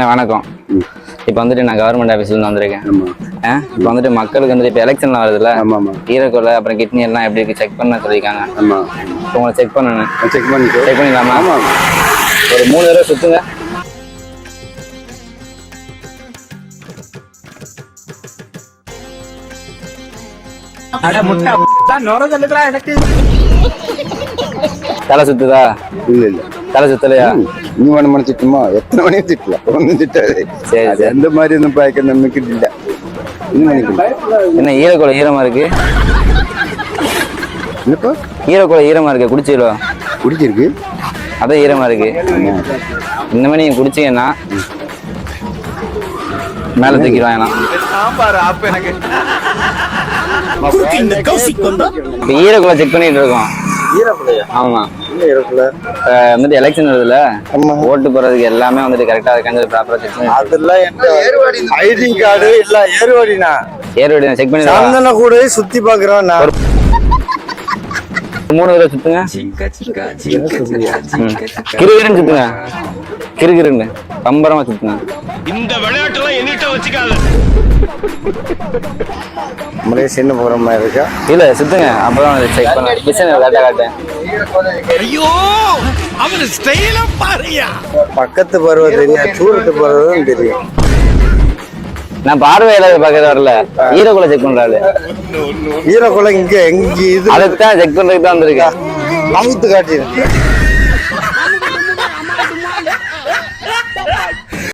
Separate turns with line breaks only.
வணக்கம். இப்போ வந்துட்டு நான் கவர்மெண்ட் ஆஃபீஸ்லேருந்து வந்திருக்கேன். இப்போ வந்துட்டு மக்களுக்கு வந்துட்டு இப்போ எலெக்ஷன்லாம் வருதுல்ல, ஈரக்கொலை அப்புறம் கிட்னி எல்லாம் எப்படி இருக்கு செக் பண்ண சொல்லியிருக்காங்க. இப்போ உங்களை செக் பண்ணணும். செக் பண்ணிடலாமா? ஒரு 3 தடவை சுற்றுங்க. தலை சுத்துதா?
இல்ல
தலை சுத்தலையா?
நீ மணி திட்டுமா? எத்தனை மணி திட்டல, ஒன்றும் திட்டாது.
சரி,
எந்த மாதிரி ஒன்றும் பாய்க்க நமக்கு இல்லை.
என்ன ஈரக்கொலை ஈரமா இருக்கு?
என்னப்பா
ஈரக்கொலை ஈரமா இருக்கு, குடிச்சிடும்.
குடிச்சிருக்கு,
அதான் ஈரமா இருக்கு. இந்த மாதிரி நீங்க குடிச்சீங்கன்னா மேல தூக்கிடுவாங்க. இப்ப ஈரக்குள்ள செக் பண்ணிட்டு இருக்கோம். ஆமா, வந்துட்டு எலெக்ஷன் வருதுல்ல, ஓட்டு போறதுக்கு எல்லாமே வந்துட்டு கரெக்டா இருக்கான்னு ப்ராப்பரா செக் பண்ணி.
அதெல்லாம் ஐடி கார்டு இல்ல ஏர்வாடினா
ஏர்வாடி செக் பண்ணி
சந்தன கூட சுத்தி பாக்குறோம்.
3 தடவை சுத்துங்க. கிருகிருன்னு சுத்துங்க, கிருகிருன்னு பம்பரமா சுத்துங்க.
இந்த விளையாட்டுலாம் என்கிட்ட வச்சுக்காத.
நம்மளே சின்ன போற மாதிரி இருக்கா?
இல்ல சுத்துங்க, அப்புறம் செக் பண்ண மிஷின் கரெக்டா காட்டேன்.
ஐயோ, அவன் ஸ்டைலா பாருயா.
பக்கத்து பருவம் தெரியும், தூரத்து பருவம் தெரியும்.
நான் பார்வையில பக்கத்து வரல, ஈரக்குள்ள செக் பண்றாரு.
ஈரக்குள்ள இங்க எங்க இது
அதைத்தான் செக் பண்றதுக்கு தான் வந்திருக்கேன்.
அவுத்து காட்டிடுறேன்.